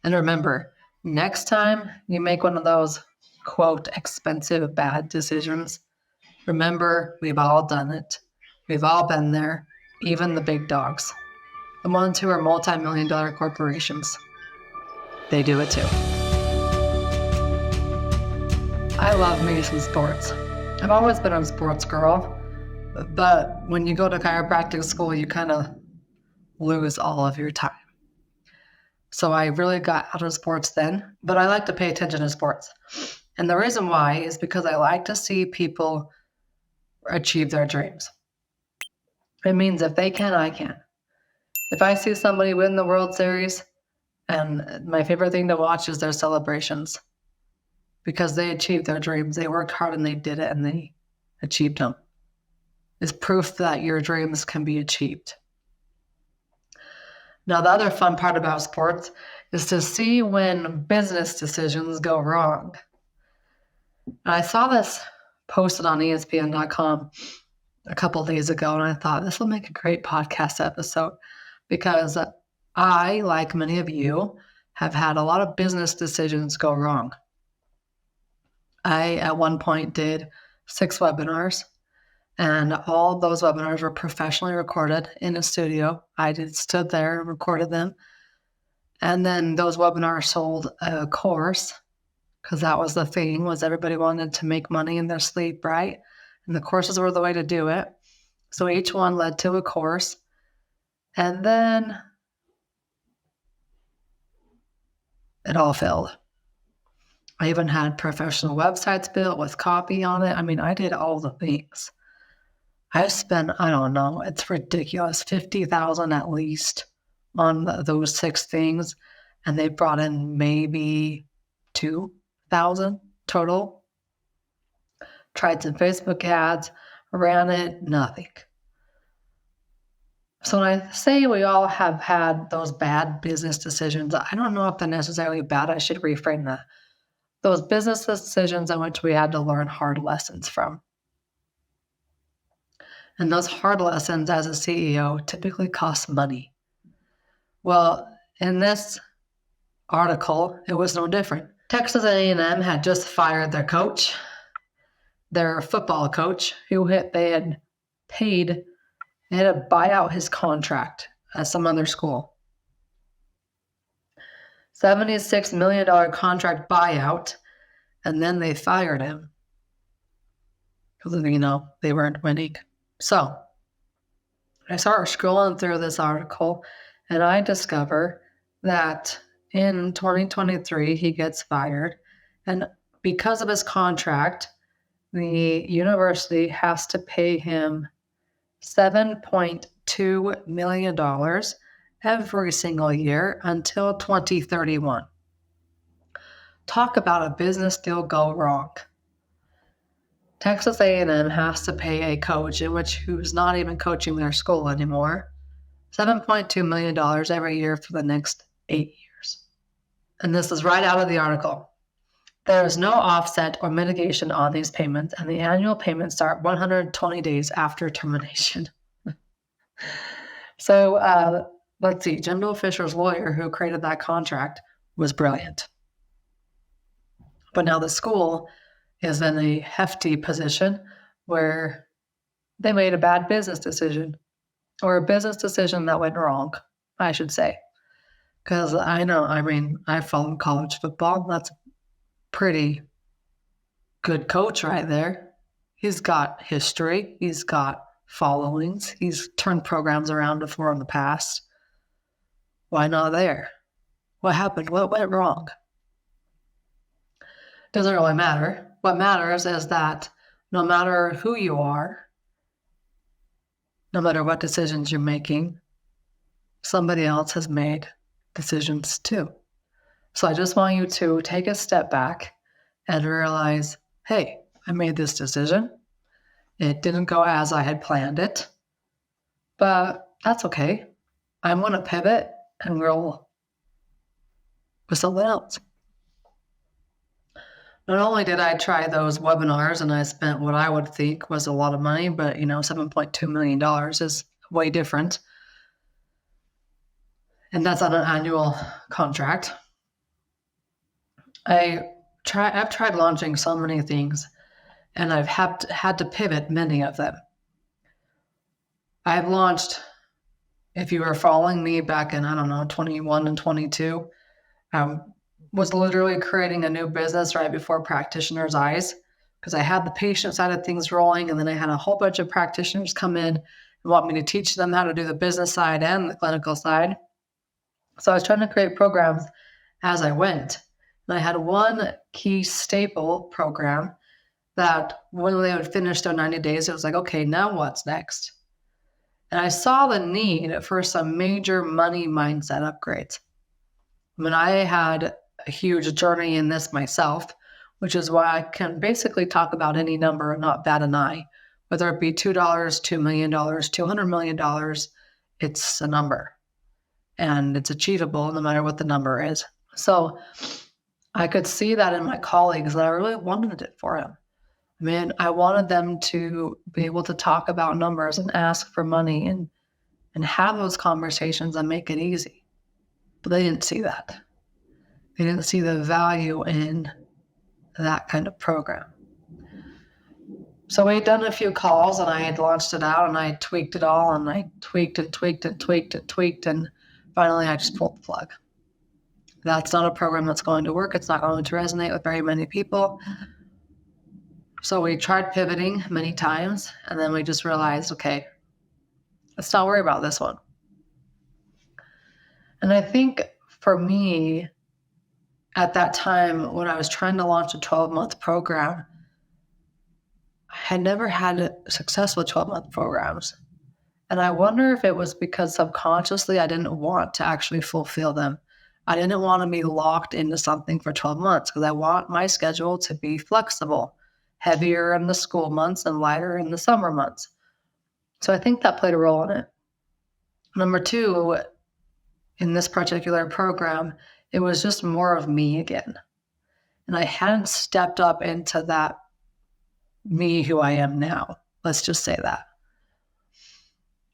And remember, next time you make one of those, quote, expensive, bad decisions, remember, we've all done it. We've all been there, even the big dogs. The ones who are multi-million-dollar corporations. They do it too. I love me some sports. I've always been a sports girl, but when you go to chiropractic school, you kind of lose all of your time. So I really got out of sports then, but I like to pay attention to sports. And the reason why is because I like to see people achieve their dreams. It means if they can, I can. If I see somebody win the World Series, and my favorite thing to watch is their celebrations, because they achieved their dreams. They worked hard and they did it and they achieved them. It's proof that your dreams can be achieved. Now, the other fun part about sports is to see when business decisions go wrong. And I saw this posted on ESPN.com a couple of days ago, and I thought this will make a great podcast episode because I, like many of you, have had a lot of business decisions go wrong. I, at one point, did 6 webinars, and all those webinars were professionally recorded in a studio. I stood there and recorded them. And then those webinars sold a course, because that was the thing, was everybody wanted to make money in their sleep, right? And the courses were the way to do it. So each one led to a course. And then it all failed. I even had professional websites built with copy on it. I mean, I did all the things. I spent, I don't know, it's ridiculous, $50,000 at least on those 6 things. And they brought in maybe $2,000 total. Tried some Facebook ads, ran it, nothing. So when I say we all have had those bad business decisions, I don't know if they're necessarily bad. I should reframe that. Those business decisions in which we had to learn hard lessons from. And those hard lessons as a CEO typically cost money. Well, in this article, it was no different. Texas A&M had just fired their coach, their football coach, who they had paid. They had to buy out his contract at some other school. $76 million contract buyout, and then they fired him because, they weren't winning. So I started scrolling through this article, and I discover that in 2023, he gets fired, and because of his contract, the university has to pay him $7.2 million every single year until 2031. Talk about a business deal go wrong. Texas A&M has to pay a coach who's not even coaching their school anymore, $7.2 million every year for the next 8 years. And this is right out of the article. There is no offset or mitigation on these payments, and the annual payments start 120 days after termination. So let's see. Jimbo Fisher's lawyer, who created that contract, was brilliant. But now the school is in a hefty position where they made a bad business decision, or a business decision that went wrong, I should say. Because I followed college football. That's a pretty good coach right there. He's got history. He's got followings. He's turned programs around before in the past. Why not there? What happened? What went wrong? Doesn't really matter. What matters is that no matter who you are, no matter what decisions you're making, somebody else has made decisions too. So I just want you to take a step back and realize, hey, I made this decision. It didn't go as I had planned it, but that's okay. I'm going to pivot and roll with something else. Not only did I try those webinars and I spent what I would think was a lot of money, but $7.2 million is way different. And that's on an annual contract. I've tried launching so many things, and I've had to pivot many of them. I've launched, if you were following me back in, I don't know, 21 and 22, was literally creating a new business right before practitioners' eyes because I had the patient side of things rolling, and then I had a whole bunch of practitioners come in and want me to teach them how to do the business side and the clinical side. So I was trying to create programs as I went. And I had one key staple program that when they would finish their 90 days, it was like, okay, now what's next? And I saw the need for some major money mindset upgrades. I mean, I had a huge journey in this myself, which is why I can basically talk about any number and not bat an eye. Whether it be $2, $2 million, $200 million, it's a number. And it's achievable no matter what the number is. So I could see that in my colleagues that I really wanted it for them. I mean, I wanted them to be able to talk about numbers and ask for money and have those conversations and make it easy. But they didn't see that. They didn't see the value in that kind of program. So we had done a few calls and I had launched it out and I tweaked it all and I tweaked and tweaked and tweaked and tweaked and finally I just pulled the plug. That's not a program that's going to work. It's not going to resonate with very many people. So we tried pivoting many times and then we just realized, okay, let's not worry about this one. And I think for me, at that time, when I was trying to launch a 12-month program, I had never had success with 12-month programs. And I wonder if it was because subconsciously I didn't want to actually fulfill them. I didn't want to be locked into something for 12 months because I want my schedule to be flexible, heavier in the school months and lighter in the summer months. So I think that played a role in it. Number two, in this particular program, it was just more of me again. And I hadn't stepped up into that me who I am now. Let's just say that.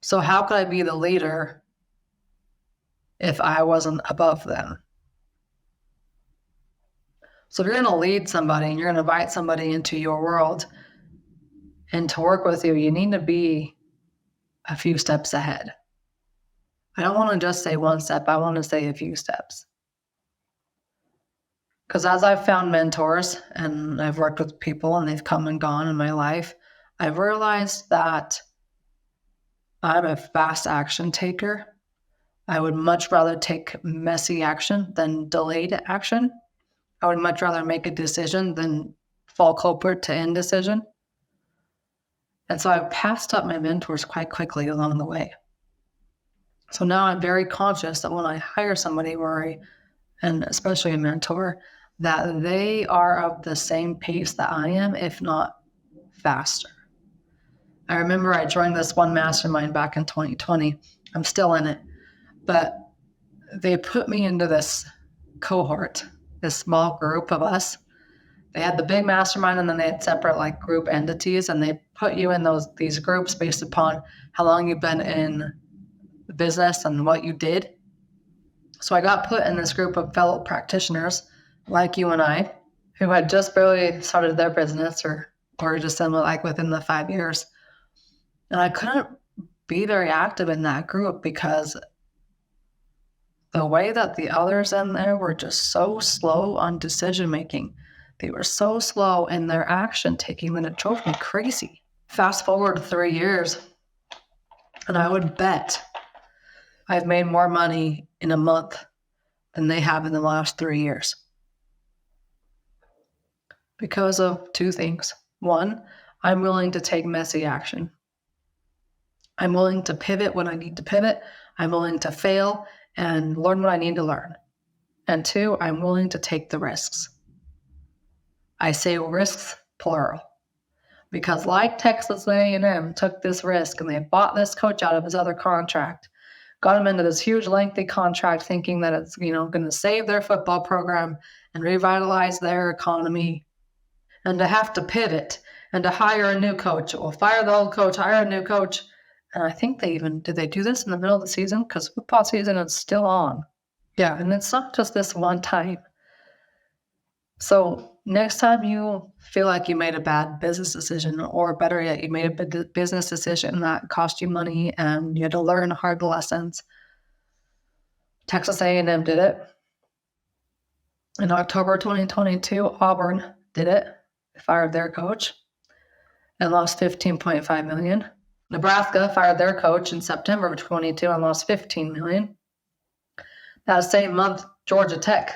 So how could I be the leader if I wasn't above them? So if you're going to lead somebody and you're going to invite somebody into your world and to work with you, you need to be a few steps ahead. I don't want to just say one step. I want to say a few steps. Because as I've found mentors and I've worked with people and they've come and gone in my life, I've realized that I'm a fast action taker. I would much rather take messy action than delayed action. I would much rather make a decision than fall culprit to indecision. And so I've passed up my mentors quite quickly along the way. So now I'm very conscious that when I hire somebody, and especially a mentor, that they are of the same pace that I am, if not faster. I remember I joined this one mastermind back in 2020. I'm still in it, but they put me into this cohort, this small group of us. They had the big mastermind and then they had separate group entities, and they put you in these groups based upon how long you've been in the business and what you did. So I got put in this group of fellow practitioners like you and I, who had just barely started their business or just in within the 5 years. And I couldn't be very active in that group because the way that the others in there were just so slow on decision making. They were so slow in their action taking that it drove me crazy. Fast forward 3 years, and I would bet I've made more money in a month than they have in the last 3 years. Because of two things. One, I'm willing to take messy action. I'm willing to pivot when I need to pivot. I'm willing to fail and learn what I need to learn. And two, I'm willing to take the risks. I say risks plural because like Texas A&M took this risk and they bought this coach out of his other contract, got him into this huge lengthy contract thinking that it's going to save their football program and revitalize their economy, and to have to pivot and to hire a new coach. We'll fire the old coach, hire a new coach. And I think did they do this in the middle of the season? Because football season is still on. Yeah, and it's not just this one time. So next time you feel like you made a bad business decision, or better yet, you made a business decision that cost you money and you had to learn hard lessons. Texas A&M did it. In October 2022, Auburn did it. They fired their coach and lost $15.5 million. Nebraska fired their coach in September of 22 and lost $15 million. That same month, Georgia Tech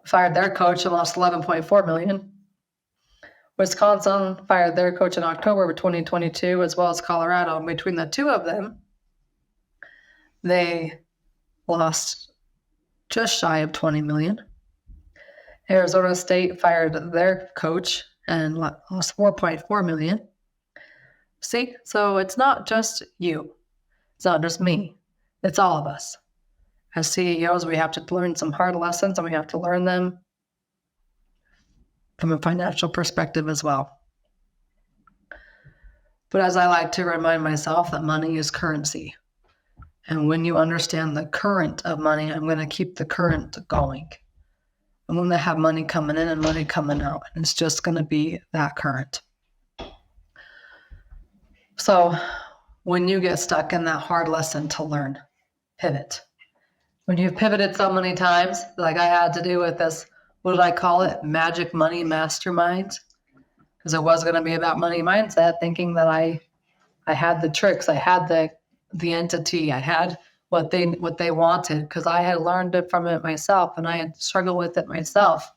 fired their coach and lost $11.4 million. Wisconsin fired their coach in October of 2022, as well as Colorado. And between the two of them, they lost just shy of $20 million. Arizona State fired their coach and lost $4.4 million. See, so it's not just you. It's not just me. It's all of us. As CEOs, we have to learn some hard lessons, and we have to learn them from a financial perspective as well. But as I like to remind myself, that money is currency. And when you understand the current of money, I'm going to keep the current going. I'm going to have money coming in and money coming out. And it's just going to be that current. So when you get stuck in that hard lesson to learn, pivot. When you've pivoted so many times, like I had to do with this, what did I call it? Magic Money Mastermind. Because it was going to be about money mindset, thinking that I had the tricks, I had the entity, I had what they wanted, because I had learned it from it myself and I had struggled with it myself.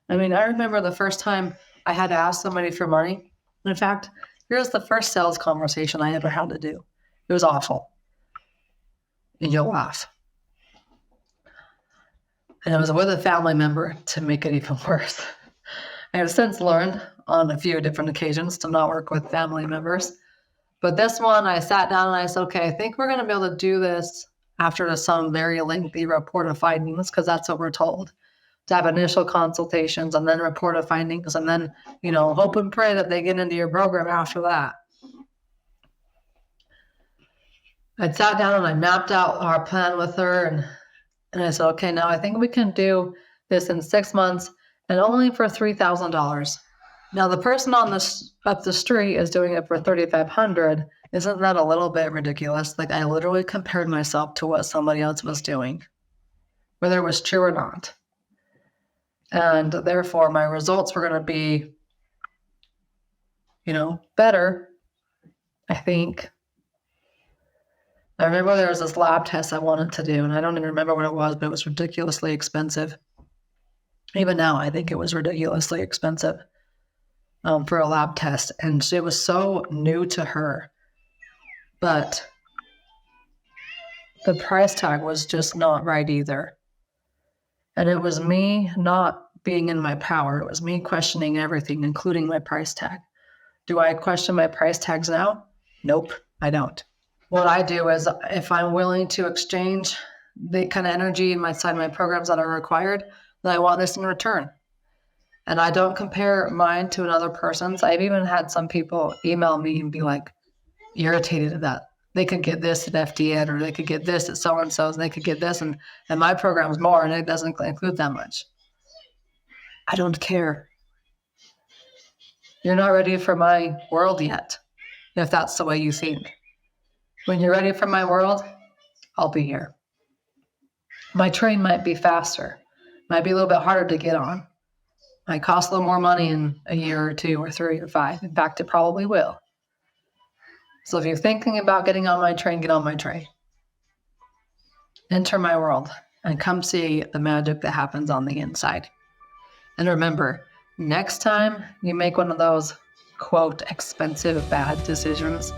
I mean, I remember the first time I had to ask somebody for money. In fact, here's the first sales conversation I ever had to do. It was awful. And you'll laugh. And it was with a family member, to make it even worse. I have since learned on a few different occasions to not work with family members. But this one, I sat down and I said, okay, I think we're going to be able to do this after some very lengthy report of findings, because that's what we're told. To have initial consultations and then report of findings, and then, hope and pray that they get into your program after that. I sat down and I mapped out our plan with her, and I said, okay, now I think we can do this in 6 months and only for $3,000. Now the person up the street is doing it for $3,500. Isn't that a little bit ridiculous? Like, I literally compared myself to what somebody else was doing, whether it was true or not. And therefore my results were going to be, better, I think. I remember there was this lab test I wanted to do, and I don't even remember what it was, but it was ridiculously expensive. Even now, I think it was ridiculously expensive for a lab test. And it was so new to her. But the price tag was just not right either. And it was me not being in my power. It was me questioning everything, including my price tag. Do I question my price tags now? Nope, I don't. What I do is, if I'm willing to exchange the kind of energy inside my programs that are required, then I want this in return. And I don't compare mine to another person's. I've even had some people email me and be like irritated at that. They could get this at FDN, or they could get this at so-and-so's, and they could get this, and my program's more, and it doesn't include that much. I don't care. You're not ready for my world yet, if that's the way you think. When you're ready for my world, I'll be here. My train might be faster, might be a little bit harder to get on, might cost a little more money in a year or 2 or 3 or 5. In fact, it probably will. So if you're thinking about getting on my train, get on my train. Enter my world and come see the magic that happens on the inside. And remember, next time you make one of those, quote, expensive, bad decisions,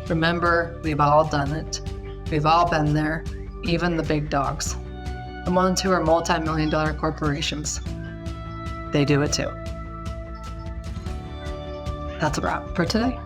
remember, we've all done it. We've all been there, even the big dogs. The ones who are multi-million-dollar corporations. They do it too. That's a wrap for today.